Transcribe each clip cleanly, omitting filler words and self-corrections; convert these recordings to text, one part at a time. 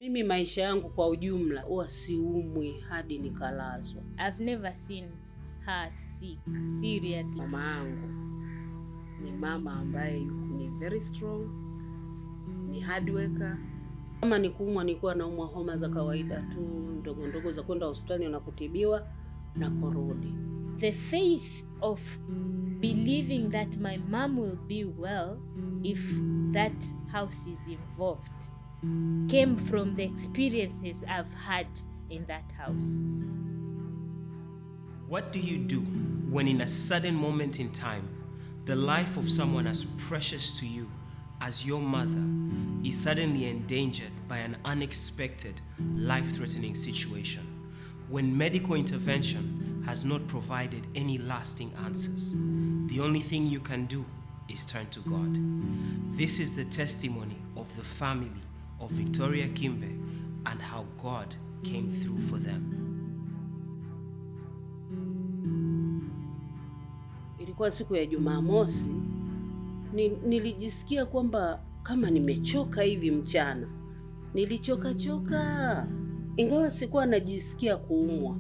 Mimi maisha yangu kwa ujumla huwa siumwi hadi nikalazwa. I've never seen her sick seriously. Mama yangu ni mama ambaye ni very strong, ni hard worker. Kama ni kuumwa nilikuwa naumwa homa za kawaida tu ndogo ndogo za kwenda hospitali na kutibiwa na kurudi. The faith of believing that my mom will be well if that house is involved came from the experiences I've had in that house. What do you do when in a sudden moment in time, the life of someone as precious to you as your mother is suddenly endangered by an unexpected, life-threatening situation? When medical intervention has not provided any lasting answers, the only thing you can do is turn to God. This is the testimony of the family of Victoria Kimbe and how God came through for them. Ilikuwa siku ya Jumamosi, nilijisikia kwamba kama nimechoka hivi mchana. Nilichoka. Ingawa sikuwa najisikia kuumwa.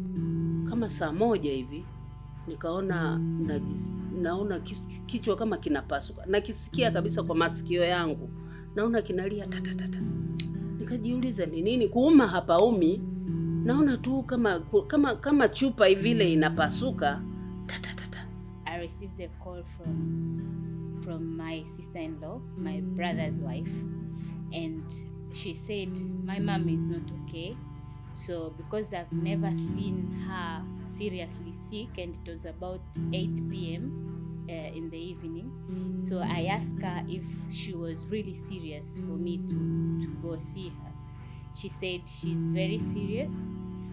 Kama saa 1 hivi nikaona naona kichwa kama kinapasuka. Nakisikia kabisa kwa masikio yangu. Naona kinalia tatatata. Nikajiuliza ni nini? Kuuma hapaumi. Naona tu kama chupa hivi ile inapasuka tatatata. I received a call from my sister-in-law, my brother's wife, and she said my mom is not okay. So because I've never seen her seriously sick, and it was about 8 p.m. In the evening, so I asked her if she was really serious for me to go see her. She said she's very serious.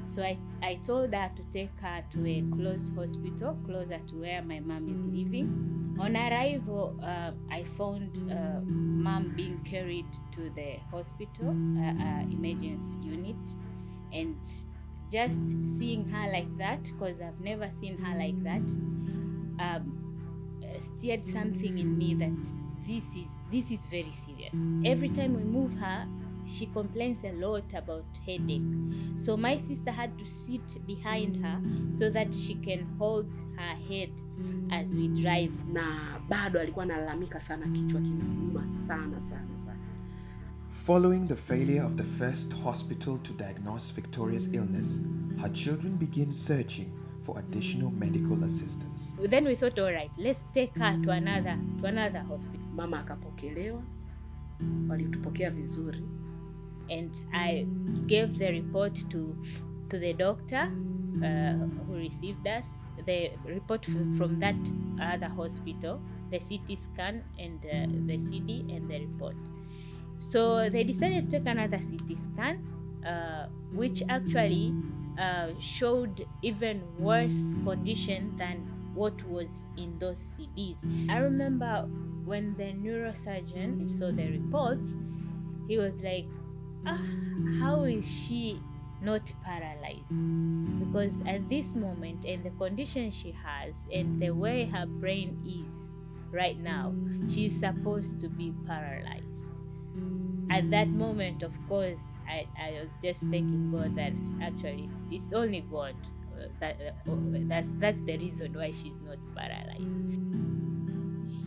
So I told her to take her to a close hospital, closer to where my mom is living. On arrival, I found mom being carried to the hospital, emergency unit, and just seeing her like that, because I've never seen her like that, stirred something in me that this is very serious. Every time we move her, she complains a lot about headache. So my sister had to sit behind her so that she can hold her head as we drive. Na bado alikuwa analalamika sana, kichwa kinauma sana. Following the failure of the first hospital to diagnose Victoria's illness, her children begin searching for additional medical assistance. Then we thought, all right, let's take her to another hospital. Mama akapokelewa, walitupokea vizuri. And I gave the report to the doctor who received us, the report from that other hospital, the CT scan and the CD and the report. So they decided to take another CT scan, which actually showed even worse condition than what was in those CDs. I remember when the neurosurgeon saw the reports, he was like, how is she not paralyzed? Because at this moment, and the condition she has, and the way her brain is right now, she's supposed to be paralyzed. At that moment, of course, I was just thanking God that actually it's only God. That's the reason why she's not paralyzed.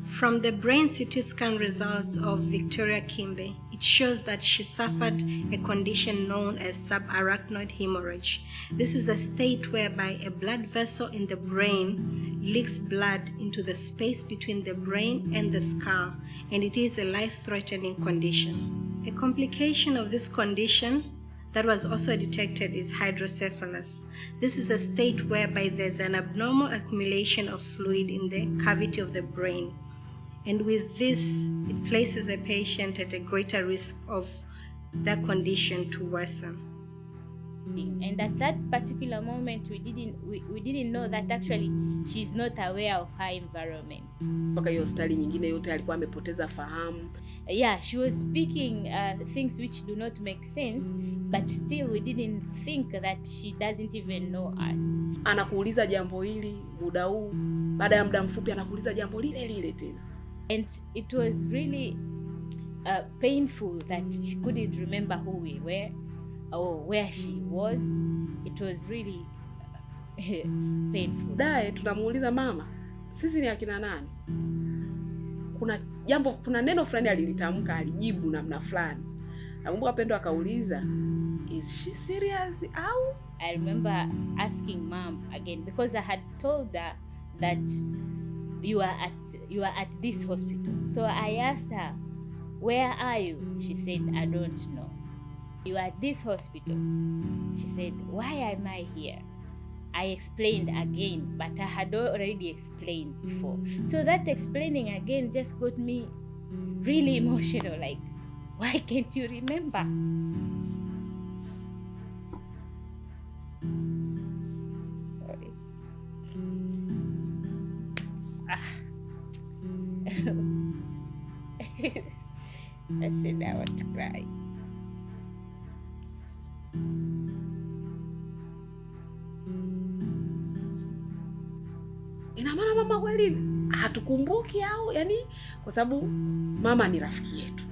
From the brain CT scan results of Victoria Kimbe, it shows that she suffered a condition known as Subarachnoid Hemorrhage. This is a state whereby a blood vessel in the brain leaks blood into the space between the brain and the skull, and it is a life-threatening condition. A complication of this condition that was also detected is hydrocephalus. This is a state whereby there's an abnormal accumulation of fluid in the cavity of the brain. And with this, it places a patient at a greater risk of their condition to worsen. And at that particular moment, we didn't know that actually she's not aware of her environment. Mpaka hiyo hospitali nyingine yote alikuwa amepoteza fahamu. Yeah, she was speaking things which do not make sense, but still we didn't think that she doesn't even know us. Anakuuliza jambo hili muda huu, baada ya muda mfupi anakuuliza jambo lile tena. And it was really painful that she couldn't remember who we were. where she was. It was really painful. Baadaye tunamuuliza mama, sisi ni akina nani? Kuna neno fulani alilitamka, alijibu namna fulani. Nakumbuka Pendo akauliza, is she serious au? I remember asking mom again because I had told her that you are at this hospital. So I asked her, where are you? She said, I don't know. You are at this hospital. She said, why am I here? I explained again, but I had already explained before. So that explaining again just got me really emotional. Like, why can't you remember? Sorry. I said I want to cry. Ina maana mama kweli hatukumbuki au? Yani kwa sababu mama ni rafiki yetu.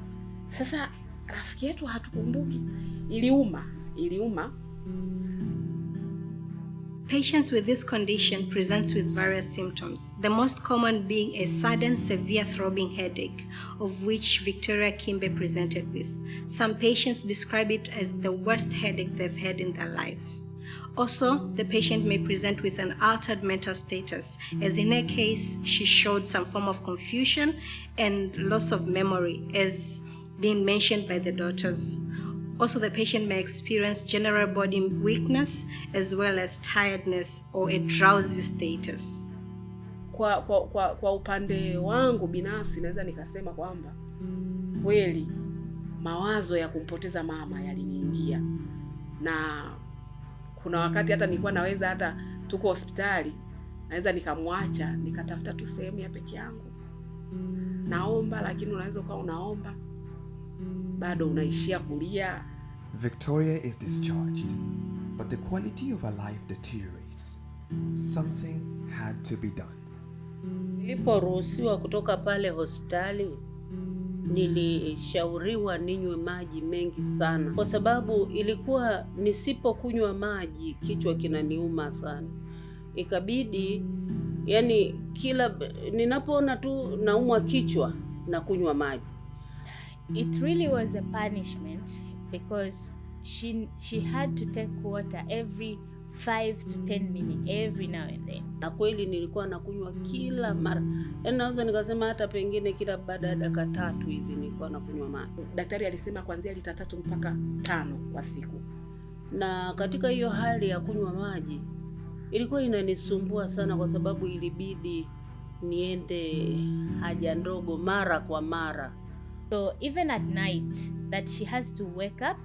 Sasa rafiki yetu hatukumbuki. Iliuma. Patients with this condition present with various symptoms, the most common being a sudden severe throbbing headache, of which Victoria Kimbe presented with. Some patients describe it as the worst headache they've had in their lives. Also, the patient may present with an altered mental status, as in her case, she showed some form of confusion and loss of memory, as being mentioned by the daughters. Also, the patient may experience general body weakness as well as tiredness or a drowsy status. Kwa upande wangu binafsi naweza nikasema kwamba kweli mawazo ya kumpoteza mama yaliniingia, na kuna wakati hata nilikuwa naweza, hata tuko hospitali, naweza nikamwacha nikatafuta tu sehemu ya peke yangu naomba, lakini unaweza ukawa unaomba bado unaishia kulia. Victoria is discharged, but the quality of her life deteriorates. Something had to be done. Niliporuhusiwa kutoka pale hospitali, nilishauriwa ninywe maji mengi sana, kwa sababu ilikuwa nisipokunywa maji kichwa kinaniuma sana. Ikabidi yani kila ninapoona tu naumwa kichwa na kunywa maji. It really was a punishment because she had to take water every 5 to 10 minutes every now and then. Na kweli nilikuwa nakunywa kila mara. Yaani naweza nikasema hata pengine kila baada ya dakika 3 hivi nilikuwa nakunywa maji. Daktari alisema kuanzia lita 3 mpaka 5 kwa siku. Na katika hiyo hali ya kunywa maji ilikuwa inanisumbua sana, kwa sababu ilibidi niende haja ndogo mara kwa mara. So even at night that she has to wake up,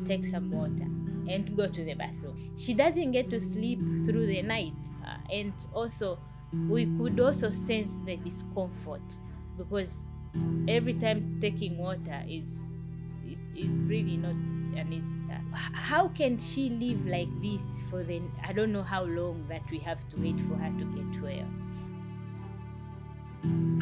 take some water and go to the bathroom. She doesn't get to sleep through the night, and also we could also sense the discomfort because every time taking water is really not an easy task. How can she live like this for the I don't know how long that we have to wait for her to get well?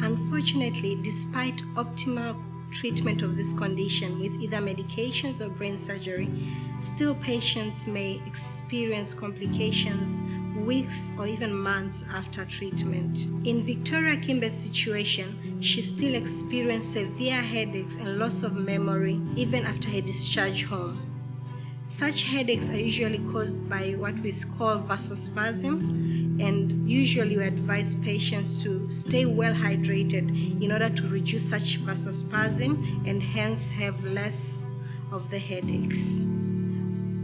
Unfortunately, despite optimal treatment of this condition with either medications or brain surgery, still patients may experience complications weeks or even months after treatment. In Victoria Kimbe's situation, she still experienced severe headaches and loss of memory even after her discharge home. Such headaches are usually caused by what we call vasospasm, and usually we advise patients to stay well hydrated in order to reduce such vasospasm and hence have less of the headaches.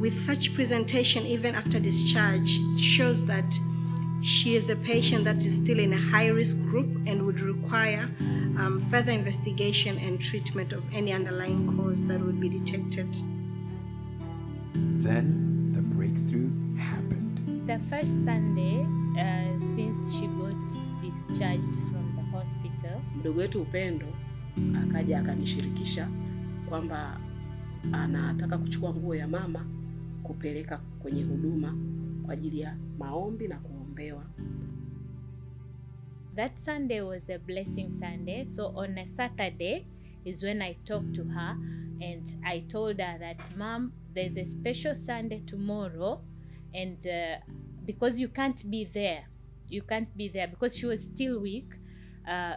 With such presentation even after discharge, it shows that she is a patient that is still in a high-risk group and would require further investigation and treatment of any underlying cause that would be detected. Then the breakthrough happened. The first Sunday since she got discharged from the hospital, mdogo wetu Upendo akaja akanishirikisha kwamba anataka kuchukua nguo ya mama kupeleka kwenye huduma kwa ajili ya maombi na kuombewa. That Sunday was a blessing Sunday. So on a Saturday is when I talked to her and I told her that, Mom, there's a special Sunday tomorrow, and because you can't be there because she was still weak.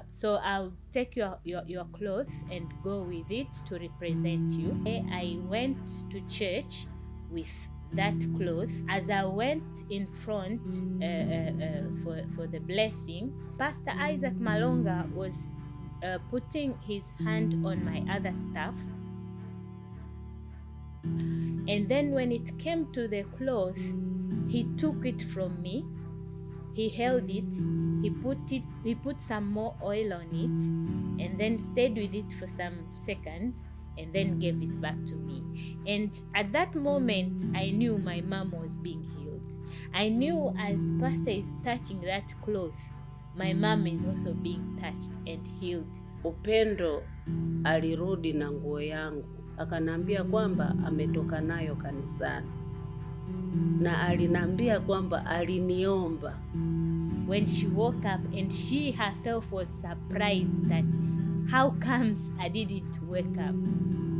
So I'll take your cloth and go with it to represent you. I went to church with that cloth. As I went in front for the blessing, Pastor Isaac Mallonga was putting his hand on my other staff. And then when it came to the cloth, he took it from me. He held it, he put some more oil on it, and then stayed with it for some seconds, and then gave it back to me. And at that moment, I knew my mom was being healed. I knew as Pastor is touching that cloth, my mom is also being touched and healed. Upendo alirudi na nguo yangu, akanambia kwamba ametoka nayo kanisani, na alinambia kwamba aliniomba. When she woke up, and she herself was surprised that how comes I didn't wake up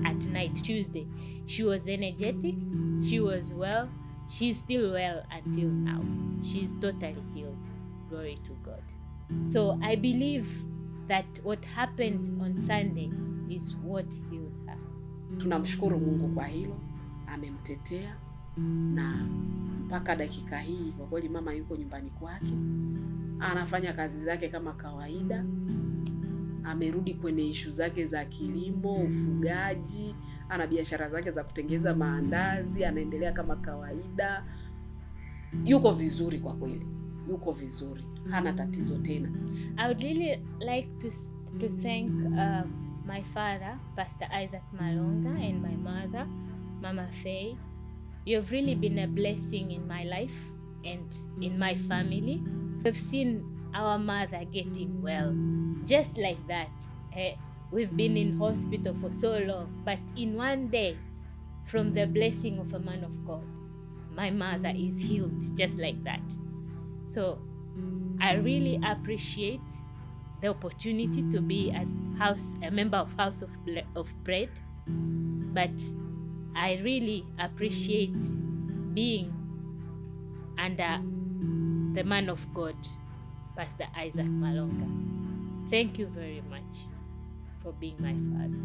at night. Tuesday, she was energetic, she was well, she's still well until now. She's totally healed. Glory to God. So I believe that what happened on Sunday is what healed her. Tunamshukuru Mungu kwa hilo, amemtetea, na mpaka dakika hii kwa kweli mama yuko nyumbani kwake, anafanya kazi zake kama kawaida. Amerudi kwenye ishu zake za kilimo, ufugaji, ana biashara zake za kutengeza maandazi, anaendelea kama kawaida. Yuko vizuri kwa kweli, yuko vizuri, hana tatizo tena. I would really like to thank my father, Pastor Isaac Mallonga, and my mother, Mama Faye. You have really been a blessing in my life and in my family. We've seen our mother getting well, just like that. We've been in hospital for so long, but in one day, from the blessing of a man of God, my mother is healed just like that. So I really appreciate the opportunity to be a member of House of Bread, but I really appreciate being under the man of God, Pastor Isaac Mallonga. Thank you very much for being my father.